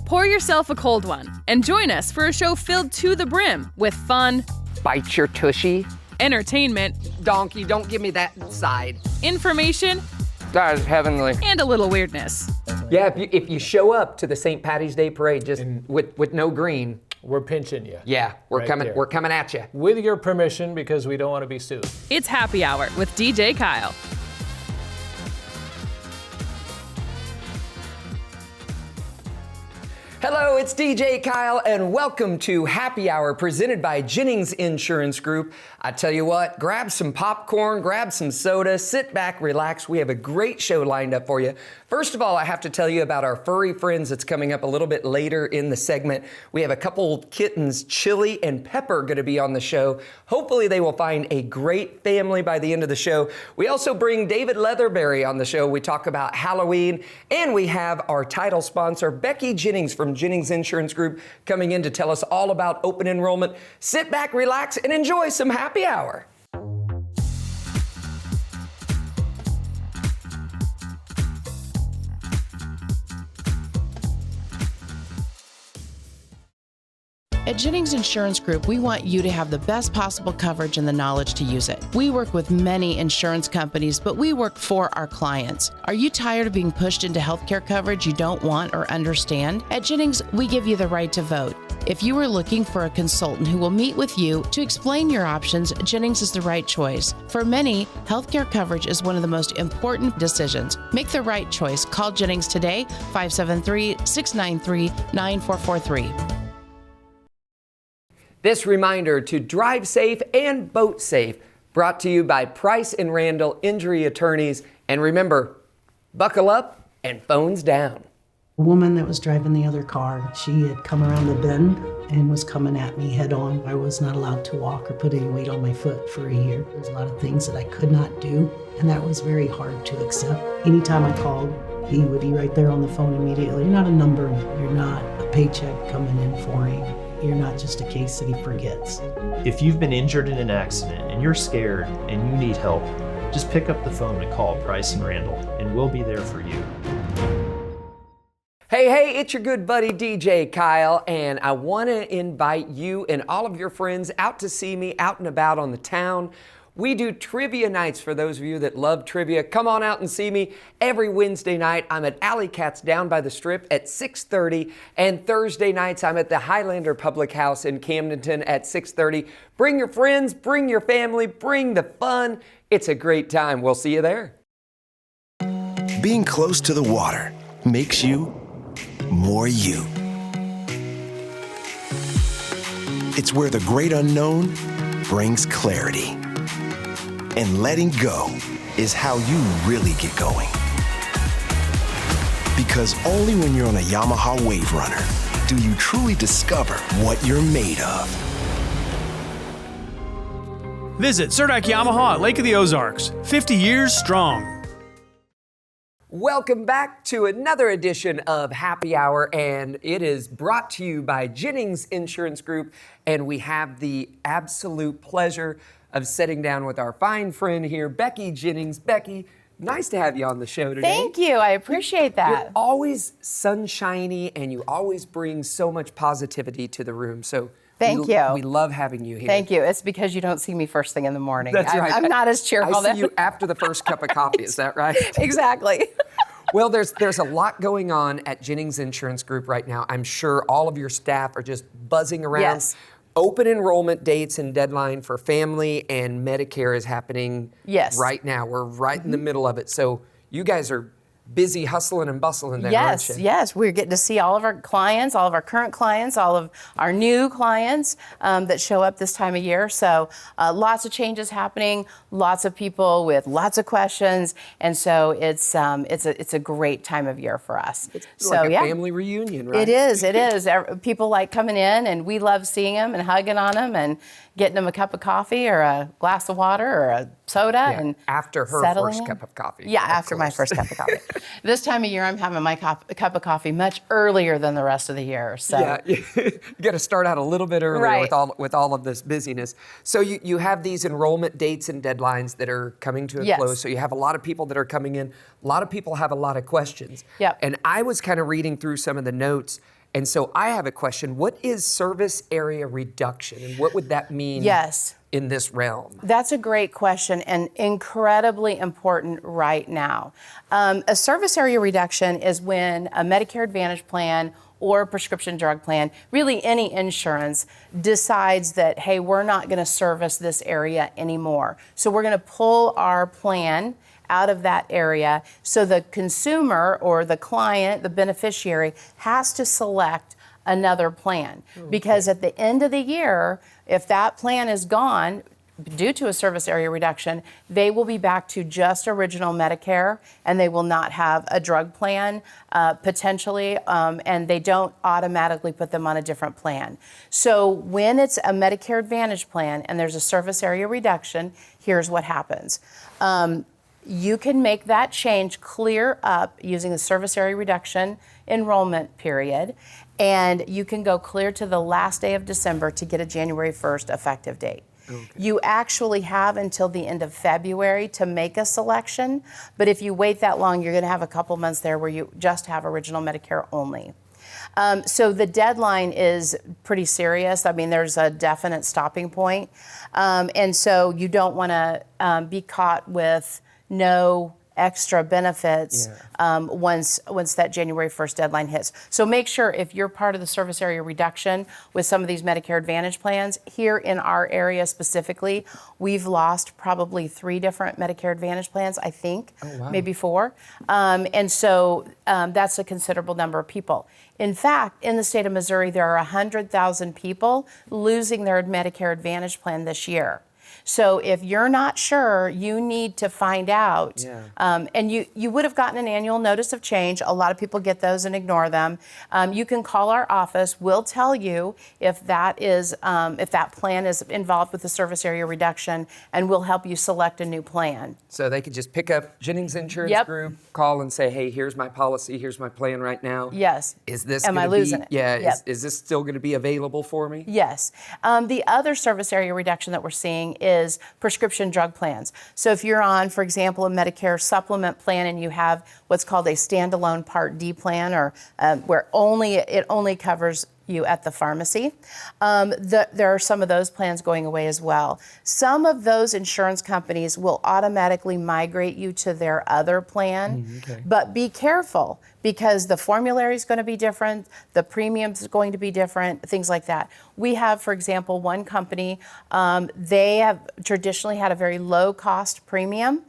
Pour yourself a cold one and join us for a show filled to the brim with fun, Bite your tushy. entertainment, Donkey, don't give me that side. information, That is heavenly. and a little weirdness. Yeah, if you show up to the St. Patty's Day parade just with no green, We're pinching you. yeah, we're Right coming. there. We're coming at you. With your permission, because we don't want to be sued. It's Happy Hour with DJ Kyle. Hello, it's DJ Kyle, and welcome to Happy Hour presented by Jennings Insurance Group. I tell you what, grab some popcorn, grab some soda, sit back, relax. We have a great show lined up for you. First of all, I have to tell you about our furry friends that's coming up a little bit later in the segment. We have a couple kittens, Chili and Pepper, going to be on the show. Hopefully they will find a great family by the end of the show. We also bring David Leatherberry on the show. We talk about Halloween, and we have our title sponsor, Becky Jennings from Jennings Insurance Group, coming in to tell us all about open enrollment. Sit back, relax, and enjoy some happy hour. At Jennings Insurance Group, we want you to have the best possible coverage and the knowledge to use it. We work with many insurance companies, but we work for our clients. Are you tired of being pushed into healthcare coverage you don't want or understand? At Jennings, we give you the right to vote. If you are looking for a consultant who will meet with you to explain your options, Jennings is the right choice. For many, healthcare coverage is one of the most important decisions. Make the right choice. Call Jennings today, 573-693-9443. This reminder to drive safe and boat safe, brought to you by Price and Randall Injury Attorneys. And remember, buckle up and phones down. A woman that was driving the other car, she had come around the bend and was coming at me head on. I was not allowed to walk or put any weight on my foot for a year. There's a lot of things that I could not do, and that was very hard to accept. Anytime I called, he would be right there on the phone immediately. You're not a number, you're not a paycheck coming in for him. You're not just a case that he forgets. If you've been injured in an accident and you're scared and you need help, just pick up the phone and call Price and Randall, and we'll be there for you. Hey, it's your good buddy DJ Kyle, and I want to invite you and all of your friends out to see me out and about on the town. We do trivia nights for those of you that love trivia. Come on out and see me every Wednesday night. I'm at Alley Cats down by the Strip at 6:30, and Thursday nights I'm at the Highlander Public House in Camdenton at 6:30. Bring your friends, bring your family, bring the fun. It's a great time. We'll see you there. Being close to the water makes you more you. It's where the great unknown brings clarity. And letting go is how you really get going. Because only when you're on a Yamaha Wave Runner do you truly discover what you're made of. Visit Surdak Yamaha at Lake of the Ozarks, 50 years strong. Welcome back to another edition of Happy Hour, and it is brought to you by Jennings Insurance Group, and we have the absolute pleasure of sitting down with our fine friend here, Becky Jennings. Becky, nice to have you on the show today. Thank you. I appreciate that. You're always sunshiny, and you always bring so much positivity to the room. So Thank you. We love having you here. Thank you. It's because you don't see me first thing in the morning. That's right. I'm not as cheerful. I see you after the first cup of coffee. Is that right? Exactly. Well, there's a lot going on at Jennings Insurance Group right now. I'm sure all of your staff are just buzzing around. Yes. Open enrollment dates and deadline for family and Medicare is happening right now. We're right in the middle of it. So you guys are busy hustling and bustling there, aren't you? Yes. We're getting to see all of our clients, all of our current clients, all of our new clients that show up this time of year. So lots of changes happening, lots of people with lots of questions, and so it's a great time of year for us. It's like a family reunion, right? It is. People like coming in, and we love seeing them and hugging on them and getting them a cup of coffee or a glass of water or a soda. And after her first cup of coffee. Yeah, after my first cup of coffee. This time of year, I'm having my cup of coffee much earlier than the rest of the year. So yeah, you got to start out a little bit earlier with all of this busyness. So you have these enrollment dates and deadlines that are coming to a close. So you have a lot of people that are coming in. A lot of people have a lot of questions. Yep. And I was kind of reading through some of the notes, And so I have a question. What is service area reduction, and what would that mean Yes. in this realm? That's a great question and incredibly important right now. A service area reduction is when a Medicare Advantage plan or a prescription drug plan, really any insurance, decides that, hey, we're not going to service this area anymore. So we're going to pull our plan out of that area. So the consumer or the client, the beneficiary, has to select another plan. Because at the end of the year, if that plan is gone due to a service area reduction, they will be back to just original Medicare, and they will not have a drug plan potentially, and they don't automatically put them on a different plan. So when it's a Medicare Advantage plan and there's a service area reduction, here's what happens. You can make that change clear up using the service area reduction enrollment period, and you can go clear to the last day of December to get a January 1st effective date. Okay. You actually have until the end of February to make a selection, but if you wait that long, you're going to have a couple months there where you just have original Medicare only. So the deadline is pretty serious. I mean, there's a definite stopping point, and so you don't want to be caught with no extra benefits once that January 1st deadline hits. So make sure if you're part of the service area reduction with some of these Medicare Advantage plans, here in our area specifically, we've lost probably 3 different Medicare Advantage plans, I think, maybe 4. And so that's a considerable number of people. In fact, in the state of Missouri, there are 100,000 people losing their Medicare Advantage plan this year. So if you're not sure, you need to find out. And you would have gotten an annual notice of change. A lot of people get those and ignore them. You can call our office. We'll tell you if that plan is involved with the service area reduction, and we'll help you select a new plan. So they could just pick up Jennings Insurance Group, call and say, hey, here's my policy, here's my plan right now. Yes. Is this Am I losing it? Yeah. Yep. Is this still going to be available for me? Yes. The other service area reduction that we're seeing is prescription drug plans. So if you're on, for example, a Medicare supplement plan and you have what's called a standalone Part D plan, or where it only covers you at the pharmacy, there are some of those plans going away as well. Some of those insurance companies will automatically migrate you to their other plan, but be careful because the formulary is going to be different, the premiums is going to be different, things like that. We have, for example, one company, they have traditionally had a very low cost premium.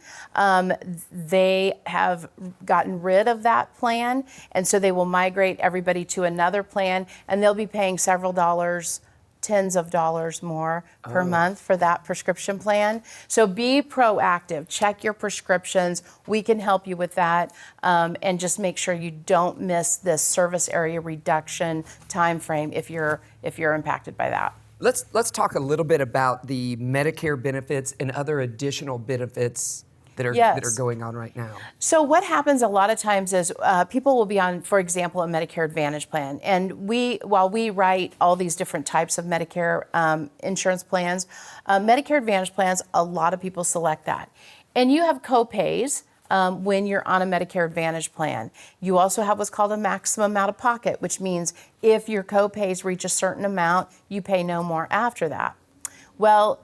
They have gotten rid of that plan, and so they will migrate everybody to another plan, and they'll be paying several dollars, tens of dollars more per month for that prescription plan. So be proactive, check your prescriptions. We can help you with that, and just make sure you don't miss this service area reduction time frame if you're impacted by that. Let's talk a little bit about the Medicare benefits and other additional benefits that are going on right now. So what happens a lot of times is people will be on, for example, a Medicare Advantage plan. And while we write all these different types of Medicare insurance plans, Medicare Advantage plans, a lot of people select that. And you have co-pays when you're on a Medicare Advantage plan. You also have what's called a maximum out of pocket, which means if your co-pays reach a certain amount, you pay no more after that. Well,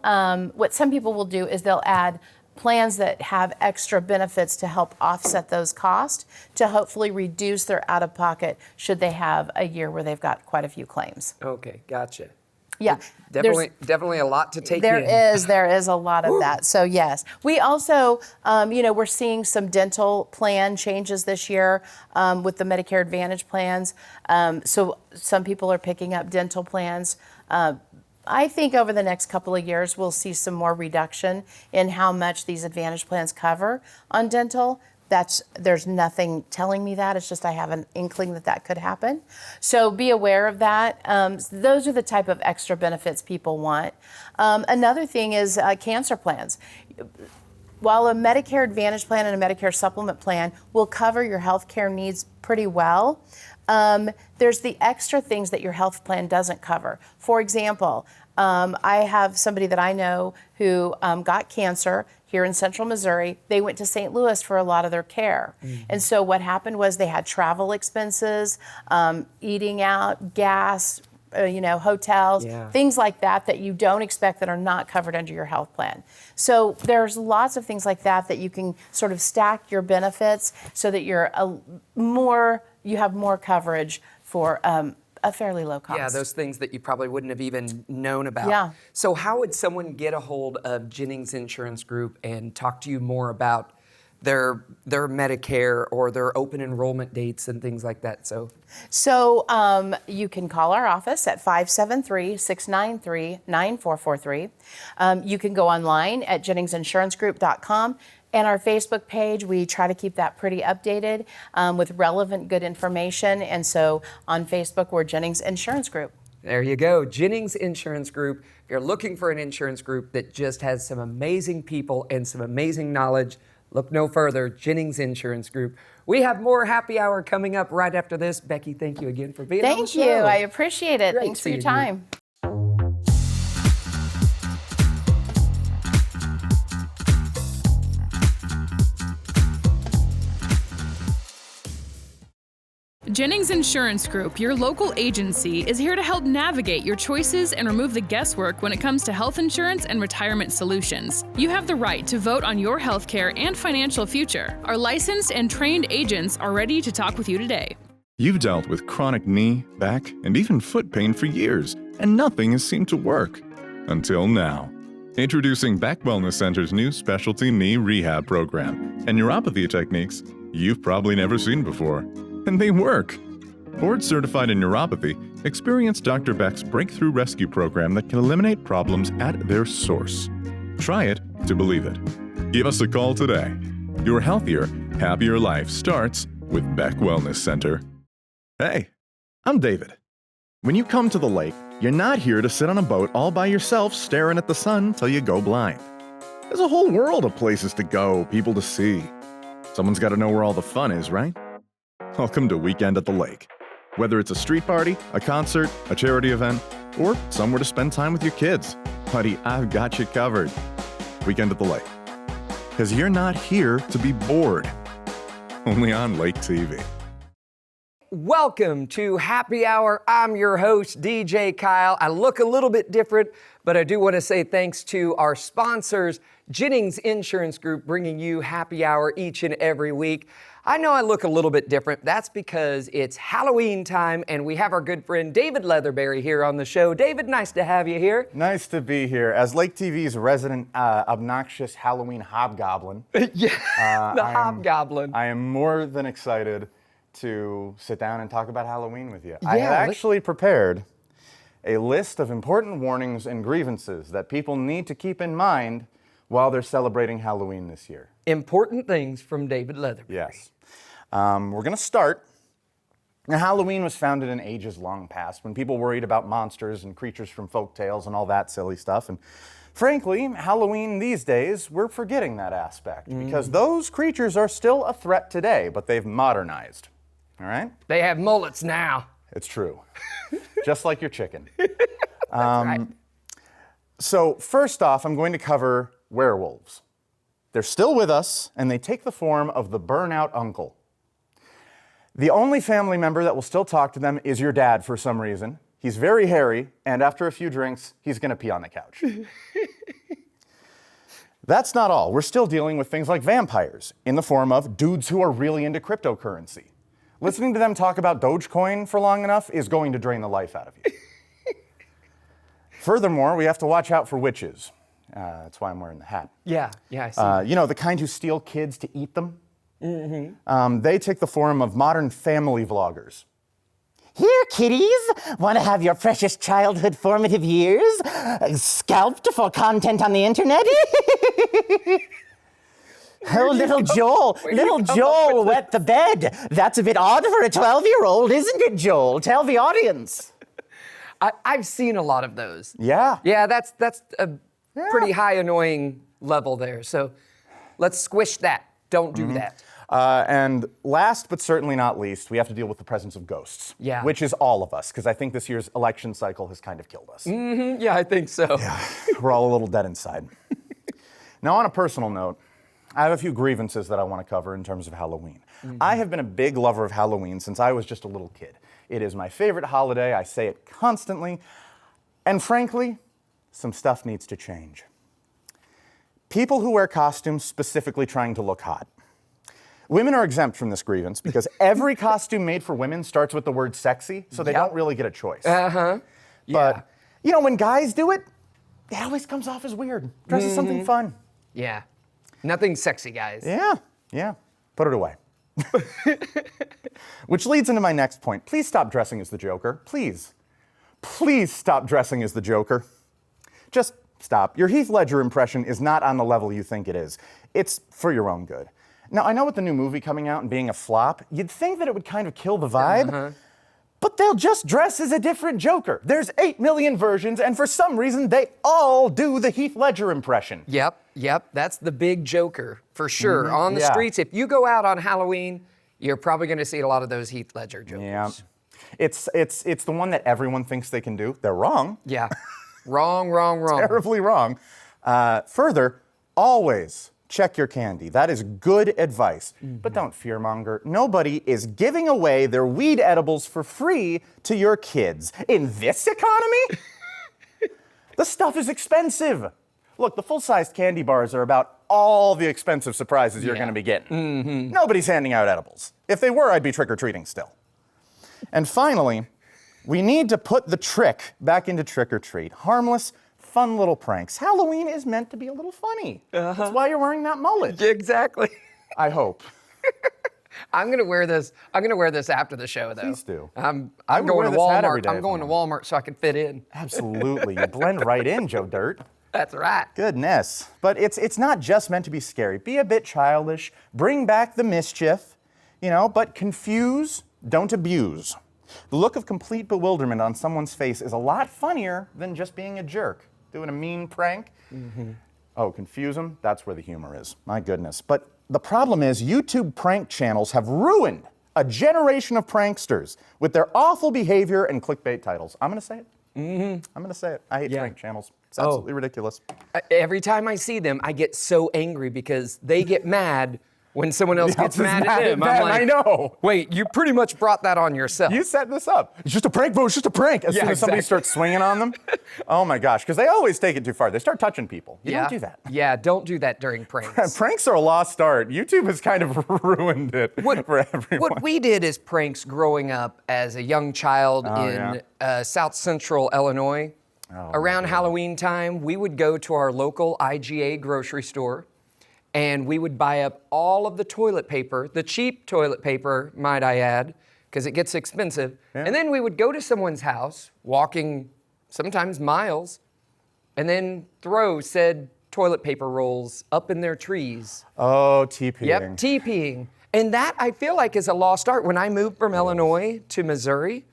what some people will do is they'll add plans that have extra benefits to help offset those costs to hopefully reduce their out-of-pocket should they have a year where they've got quite a few claims. Okay, gotcha. Yeah. Definitely a lot to take in. There is a lot of that. So yes. We also, we're seeing some dental plan changes this year with the Medicare Advantage plans. So some people are picking up dental plans. I think over the next couple of years, we'll see some more reduction in how much these Advantage plans cover on dental. There's nothing telling me that. It's just I have an inkling that could happen. So be aware of that. Those are the type of extra benefits people want. Another thing is cancer plans. While a Medicare Advantage plan and a Medicare supplement plan will cover your health care needs pretty well, there's the extra things that your health plan doesn't cover. For example, I have somebody that I know who got cancer. here in Central Missouri. They went to St. Louis for a lot of their care. And so what happened was they had travel expenses, eating out, gas, hotels, things like that you don't expect that are not covered under your health plan. So there's lots of things like that you can sort of stack your benefits so that you have more coverage for a fairly low cost. Yeah, those things that you probably wouldn't have even known about. Yeah. So how would someone get a hold of Jennings Insurance Group and talk to you more about their Medicare or their open enrollment dates and things like that? So you can call our office at 573-693-9443. You can go online at jenningsinsurancegroup.com. And our Facebook page, we try to keep that pretty updated with relevant, good information. And so on Facebook, we're Jennings Insurance Group. There you go, Jennings Insurance Group. If you're looking for an insurance group that just has some amazing people and some amazing knowledge, look no further, Jennings Insurance Group. We have more happy hour coming up right after this. Becky, thank you again for being on the show. Thank you. I appreciate it. Great Thanks for your seeing you. time. Jennings Insurance Group, your local agency, is here to help navigate your choices and remove the guesswork when it comes to health insurance and retirement solutions. You have the right to vote on your healthcare and financial future. Our licensed and trained agents are ready to talk with you today. You've dealt with chronic knee, back, and even foot pain for years, and nothing has seemed to work. Until now. Introducing Beck Wellness Center's new specialty knee rehab program and neuropathy techniques you've probably never seen before. And they work. Board certified in neuropathy, experience Dr. Beck's breakthrough rescue program that can eliminate problems at their source. Try it to believe it. Give us a call today. Your healthier, happier life starts with Beck Wellness Center. Hey, I'm David. When you come to the lake, you're not here to sit on a boat all by yourself staring at the sun till you go blind. There's a whole world of places to go, people to see. Someone's got to know where all the fun is, right? Welcome to Weekend at the Lake. Whether it's a street party, a concert, a charity event, or somewhere to spend time with your kids, buddy, I've got you covered. Weekend at the Lake. Because you're not here to be bored. Only on Lake TV. Welcome to Happy Hour. I'm your host, DJ Kyle. I look a little bit different, but I do want to say thanks to our sponsors, Jennings Insurance Group, bringing you Happy Hour each and every week. I know I look a little bit different. That's because it's Halloween time, and we have our good friend David Leatherberry here on the show. David, nice to have you here. Nice to be here. As Lake TV's resident obnoxious Halloween hobgoblin. Hobgoblin. I am more than excited to sit down and talk about Halloween with you. Yeah, I have actually prepared a list of important warnings and grievances that people need to keep in mind while they're celebrating Halloween this year. Important things from David Leatherberry. Yes. We're going to start. Now, Halloween was founded in ages long past when people worried about monsters and creatures from folk tales and all that silly stuff. And frankly, Halloween these days, we're forgetting that aspect because those creatures are still a threat today, but they've modernized. All right? They have mullets now. It's true. Just like your chicken. That's right. So first off, I'm going to cover werewolves. They're still with us, and they take the form of the burnout uncle. The only family member that will still talk to them is your dad for some reason. He's very hairy, and after a few drinks, he's going to pee on the couch. That's not all. We're still dealing with things like vampires in the form of dudes who are really into cryptocurrency. Listening to them talk about Dogecoin for long enough is going to drain the life out of you. Furthermore, we have to watch out for witches. That's why I'm wearing the hat. Yeah, I see. You know, the kind who steal kids to eat them? They take the form of modern family vloggers. Here, kiddies, want to have your precious childhood formative years scalped for content on the internet? Oh, little Joel wet the bed. That's a bit odd for a 12-year-old, isn't it, Joel? Tell the audience. I've seen a lot of those. Yeah. Yeah, that's a pretty high annoying level there. So let's squish that. Don't do that. And last but certainly not least, we have to deal with the presence of ghosts. Yeah. Which is all of us, because I think this year's election cycle has kind of killed us. Yeah, I think so. Yeah, we're all a little dead inside. Now, on a personal note, I have a few grievances that I want to cover in terms of Halloween. I have been a big lover of Halloween since I was just a little kid. It is my favorite holiday. I say it constantly. And frankly, some stuff needs to change. People who wear costumes specifically trying to look hot. Women are exempt from this grievance because every costume made for women starts with the word sexy, so they don't really get a choice. Yeah. But, you know, when guys do it, it always comes off as weird. Dress as something fun. Yeah. Nothing sexy, guys. Yeah. Put it away. Which leads into my next point. Please stop dressing as the Joker. Please. Please stop dressing as the Joker. Just stop. Your Heath Ledger impression is not on the level you think it is. It's for your own good. Now, I know with the new movie coming out and being a flop, you'd think that it would kind of kill the vibe, but they'll just dress as a different Joker. There's 8 million versions, and for some reason, they all do the Heath Ledger impression. Yep. That's the big Joker, for sure. On the streets, if you go out on Halloween, you're probably going to see a lot of those Heath Ledger Jokers. Yeah. It's the one that everyone thinks they can do. They're wrong. Yeah. Wrong. Terribly wrong. Further, always check your candy. That is good advice. But don't fearmonger. Nobody is giving away their weed edibles for free to your kids. In this economy? The stuff is expensive. Look, the full-sized candy bars are about all the expensive surprises you're going to be getting. Nobody's handing out edibles. If they were, I'd be trick-or-treating still. And finally, we need to put the trick back into trick-or-treat. Harmless, fun little pranks. Halloween is meant to be a little funny. That's why you're wearing that mullet. Exactly. I hope. I'm gonna wear this. I'm gonna wear this after the show, though. Please do. I'm I would going wear to this hat Walmart. every day I'm if going to Walmart so I can fit in. Absolutely. You blend right in, Joe Dirt. That's right. Goodness. But it's not just meant to be scary. Be a bit childish. Bring back the mischief, but confuse, don't abuse. The look of complete bewilderment on someone's face is a lot funnier than just being a jerk, doing a mean prank. Oh, confuse them? That's where the humor is. My goodness. But the problem is YouTube prank channels have ruined a generation of pranksters with their awful behavior and clickbait titles. I'm going to say it. I'm going to say it. I hate prank channels. It's absolutely ridiculous. Every time I see them, I get so angry because they get mad when someone else gets mad at them. I'm like, I know. Wait, you pretty much brought that on yourself. You set this up. It's just a prank, bro. It's just a prank. As soon as somebody starts swinging on them. Oh my gosh, because they always take it too far. They start touching people. You don't do that. Yeah, don't do that during pranks. Pranks are a lost art. YouTube has kind of ruined it for everyone. What we did is pranks growing up as a young child in South Central Illinois. Around Halloween time, we would go to our local IGA grocery store and we would buy up all of the toilet paper, the cheap toilet paper, might I add, because it gets expensive. And then we would go to someone's house, walking sometimes miles, and then throw said toilet paper rolls up in their trees. Oh, TPing. Yep, TPing. And that, I feel like, is a lost art. When I moved from Illinois to Missouri,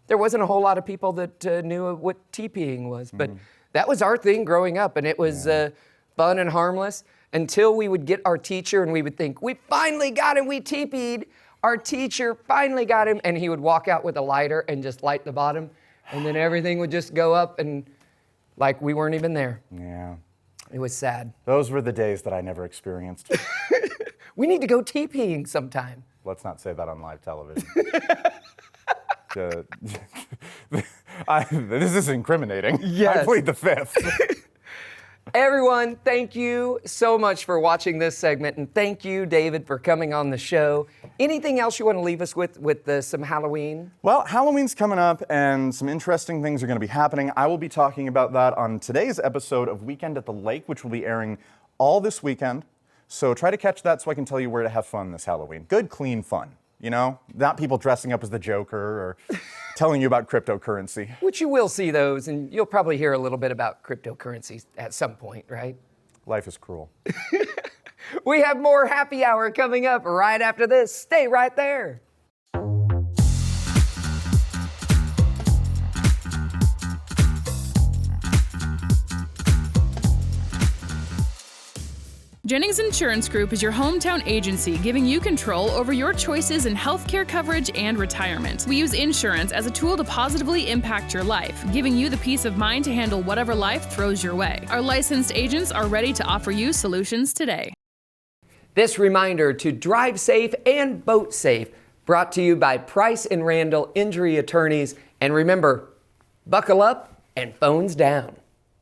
there wasn't a whole lot of people that knew what TPing was. But that was our thing growing up, and it was fun and harmless until we would get our teacher and we would think, we finally got him, we TP'd. Our teacher finally got him, and he would walk out with a lighter and just light the bottom, and then everything would just go up and like we weren't even there. Yeah. It was sad. Those were the days that I never experienced. We need to go TPing sometime. Let's not say that on live television. This is incriminating. Yes. I plead the fifth. Everyone, thank you so much for watching this segment, and thank you, David, for coming on the show. Anything else you want to leave us with some Halloween? Well, Halloween's coming up, and some interesting things are going to be happening. I will be talking about that on today's episode of Weekend at the Lake, which will be airing all this weekend. So try to catch that so I can tell you where to have fun this Halloween. Good, clean fun. Not people dressing up as the Joker or telling you about cryptocurrency. Which you will see those, and you'll probably hear a little bit about cryptocurrencies at some point, right? Life is cruel. We have more Happy Hour coming up right after this. Stay right there. Jennings Insurance Group is your hometown agency giving you control over your choices in healthcare coverage and retirement. We use insurance as a tool to positively impact your life, giving you the peace of mind to handle whatever life throws your way. Our licensed agents are ready to offer you solutions today. This reminder to drive safe and boat safe, brought to you by Price and Randall Injury Attorneys. And remember, buckle up and phones down.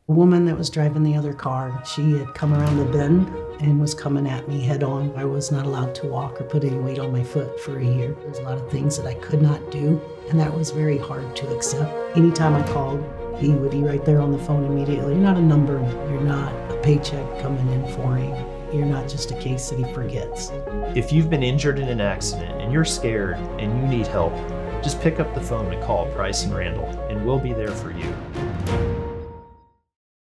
A woman that was driving the other car, she had come around the bend and was coming at me head on. I was not allowed to walk or put any weight on my foot for a year. There's a lot of things that I could not do, and that was very hard to accept. Anytime I called, he would be right there on the phone immediately. You're not a number, you're not a paycheck coming in for him. You're not just a case that he forgets. If you've been injured in an accident and you're scared and you need help, just pick up the phone and call Price and Randall, and we'll be there for you.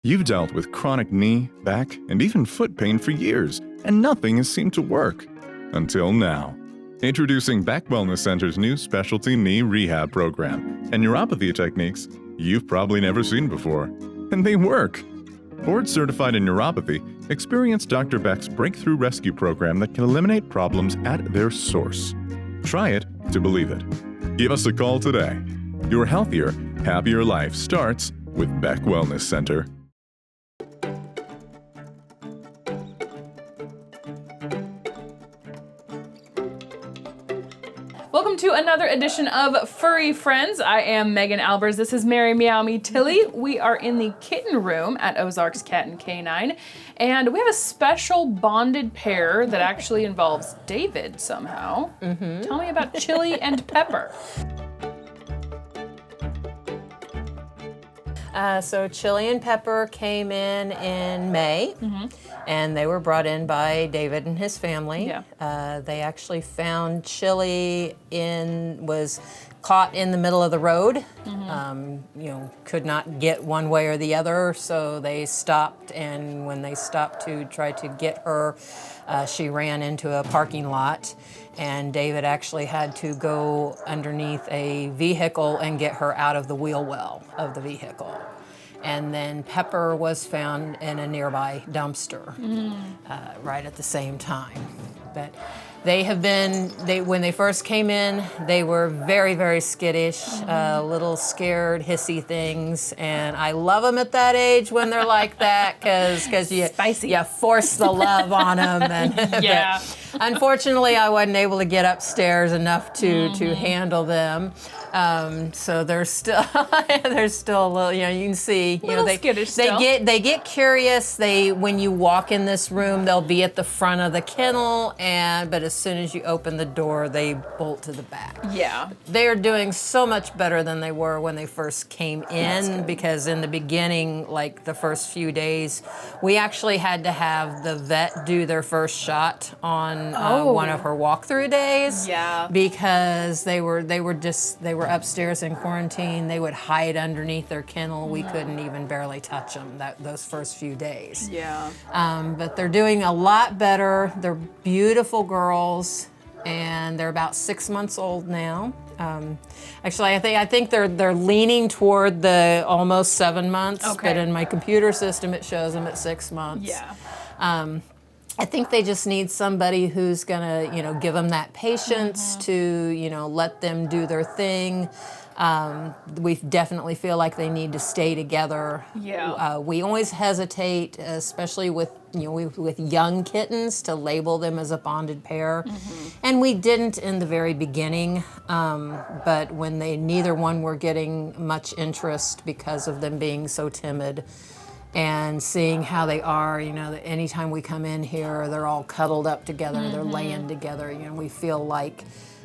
You've dealt with chronic knee, back, and even foot pain for years, and nothing has seemed to work. Until now. Introducing Back Wellness Center's new specialty knee rehab program and neuropathy techniques you've probably never seen before. And they work. Board certified in neuropathy, experience Dr. Beck's breakthrough rescue program that can eliminate problems at their source. Try it to believe it. Give us a call today. Your healthier, happier life starts with Beck Wellness Center. Welcome to another edition of Furry Friends. I am Megan Albers. This is Mary Meow Me Tilly. We are in the kitten room at Ozarks Cat and Canine, and we have a special bonded pair that actually involves David somehow. Tell me about Chili and Pepper. So Chili and Pepper came in May, and they were brought in by David and his family. Yeah. They actually found Chili was caught in the middle of the road. Could not get one way or the other, so they stopped, and when they stopped to try to get her, she ran into a parking lot, and David actually had to go underneath a vehicle and get her out of the wheel well of the vehicle. And then Pepper was found in a nearby dumpster right at the same time. But they have been, when they first came in, they were very, very skittish, little scared, hissy things. And I love them at that age when they're like that, because you force the love on them. And, Yeah. Unfortunately, I wasn't able to get upstairs enough to handle them. So they're still a little, you can see, skittish still. they get curious. When you walk in this room, they'll be at the front of the kennel, but as soon as you open the door, they bolt to the back. Yeah. They are doing so much better than they were when they first came in, because in the beginning, like the first few days, we actually had to have the vet do their first shot on one of her walkthrough days. Yeah. Because they were upstairs in quarantine. They would hide underneath their kennel. We couldn't even barely touch them those first few days. Yeah. But they're doing a lot better. They're beautiful girls, and they're about 6 months old now. Actually, I think they're leaning toward the almost 7 months. Okay. But in my computer system, it shows them at 6 months. Yeah. I think they just need somebody who's gonna, give them that patience to, let them do their thing. We definitely feel like they need to stay together. Yeah. We always hesitate, especially with young kittens, to label them as a bonded pair, and we didn't in the very beginning. But when neither one were getting much interest because of them being so timid. And seeing how they are, that anytime we come in here, they're all cuddled up together, they're laying together. We feel like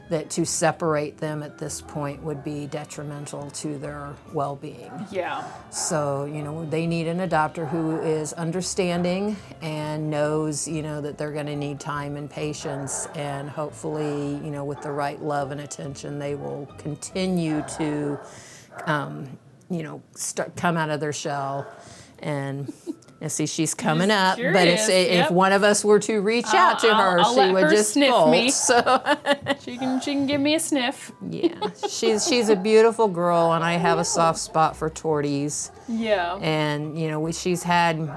that to separate them at this point would be detrimental to their well-being. Yeah. So, they need an adopter who is understanding and knows, that they're going to need time and patience, and hopefully, with the right love and attention, they will continue to, come out of their shell. And see, she's coming up. But if one of us were to reach out to her, I'll would just sniff bolt. me. So she can give me a sniff. Yeah, she's a beautiful girl, and I have a soft spot for torties. Yeah. And she's had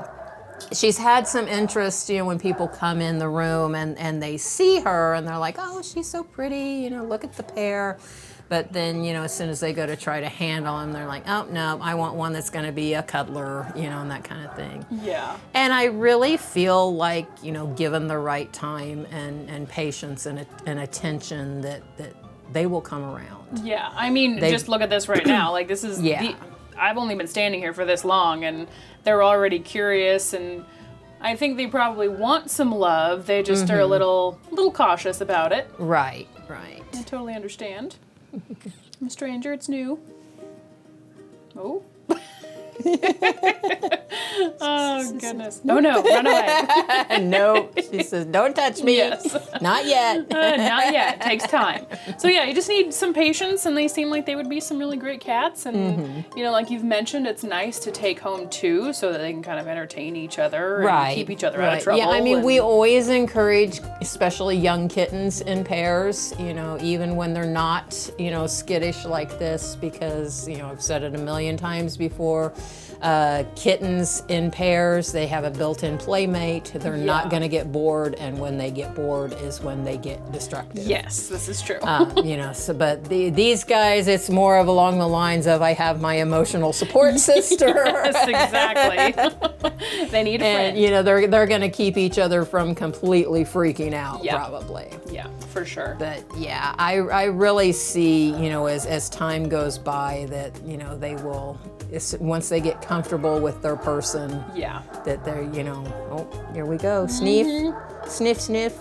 she's had some interest, when people come in the room and they see her and they're like, oh, she's so pretty, look at the pair. But then, as soon as they go to try to handle them, they're like, oh, no, I want one that's going to be a cuddler, and that kind of thing. Yeah. And I really feel like, given the right time and patience and attention that they will come around. Yeah, I mean, just look at this right now. Like, this is I've only been standing here for this long, and they're already curious, and I think they probably want some love. They just are a little cautious about it. Right. I totally understand. I'm a stranger, it's new. Oh. Oh, goodness. Oh, no, run away. No, she says, don't touch me. Yes. Not yet. Not yet. It takes time. So, yeah, you just need some patience, and they seem like they would be some really great cats. And, like you've mentioned, it's nice to take home, too, so that they can kind of entertain each other and keep each other out of trouble. Yeah, I mean, we always encourage, especially young kittens in pairs, even when they're not, skittish like this, because, I've said it a million times before. Kittens in pairs, they have a built-in playmate. They're not going to get bored, and when they get bored is when they get destructive. Yes, this is true. But these guys, it's more of along the lines of, I have my emotional support sister. Yes, exactly. They need a friend. And, they're going to keep each other from completely freaking out, probably. Yeah, for sure. But yeah, I really see, as time goes by that, they will, once they get comfortable with their person, that they're, oh, here we go, sniff, sniff, sniff.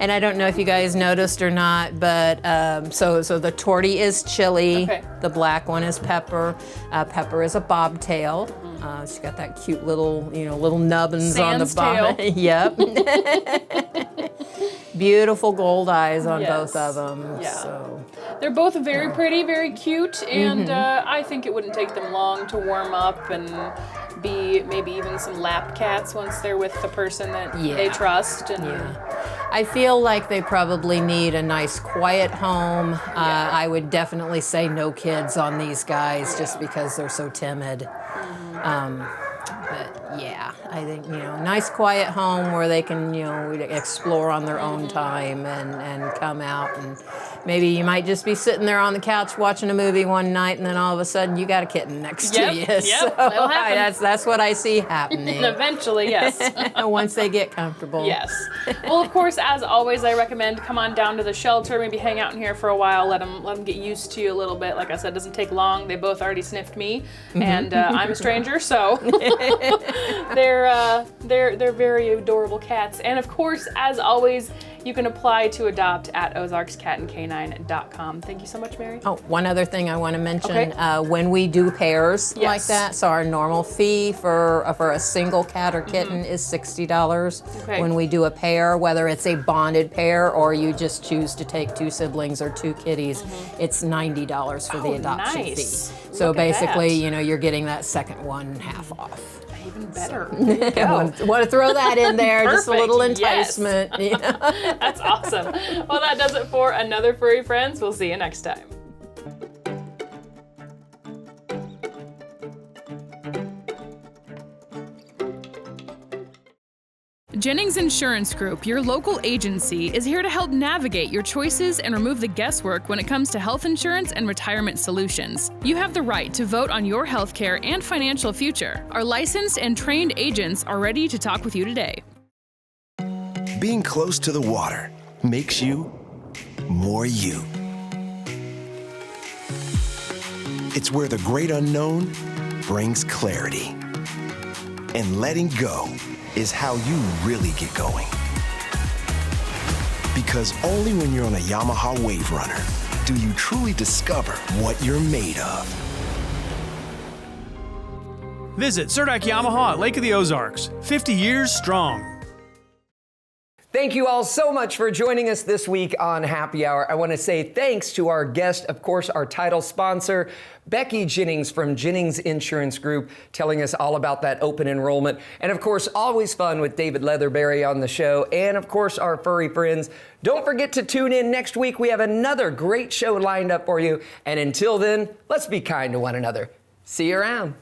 And I don't know if you guys noticed or not, but so the tortie is Chili, the black one is Pepper. Pepper is a bobtail. She's got that cute little, little nubbins on the bottom. Yep. Beautiful gold eyes on both of them. Yeah. So. They're both very pretty, very cute, and I think it wouldn't take them long to warm up and be maybe even some lap cats once they're with the person that they trust. And I feel like they probably need a nice quiet home. I would definitely say no kids on these guys just because they're so timid. But yeah, I think, nice quiet home where they can, explore on their own time and come out, and maybe you might just be sitting there on the couch watching a movie one night, and then all of a sudden you got a kitten next to you. Yep, so that'll happen. That's what I see happening. Eventually, yes. Once they get comfortable. Yes. Well, of course, as always, I recommend come on down to the shelter, maybe hang out in here for a while, let them get used to you a little bit. Like I said, it doesn't take long. They both already sniffed me, and I'm a stranger, so they're very adorable cats. And of course, as always, you can apply to adopt at ozarkscatandcanine.com. Thank you so much, Mary. Oh, one other thing I want to mention, when we do pairs like that, so our normal fee for a single cat or kitten is $60. Okay. When we do a pair, whether it's a bonded pair or you just choose to take two siblings or two kitties, it's $90 for the adoption fee. So basically, you're getting that second one half off. Even better. Want to throw that in there, just a little enticement. Yes. That's awesome. Well, that does it for another Furry Friends. We'll see you next time. Jennings Insurance Group, your local agency, is here to help navigate your choices and remove the guesswork when it comes to health insurance and retirement solutions. You have the right to vote on your healthcare and financial future. Our licensed and trained agents are ready to talk with you today. Being close to the water makes you more you. It's where the great unknown brings clarity. And letting go is how you really get going. Because only when you're on a Yamaha Wave Runner do you truly discover what you're made of. Visit Surdak Yamaha at Lake of the Ozarks, 50 years strong. Thank you all so much for joining us this week on Happy Hour. I want to say thanks to our guest, of course, our title sponsor, Becky Jennings from Jennings Insurance Group, telling us all about that open enrollment. And of course, always fun with David Leatherberry on the show. And of course, our furry friends. Don't forget to tune in next week. We have another great show lined up for you. And until then, let's be kind to one another. See you around.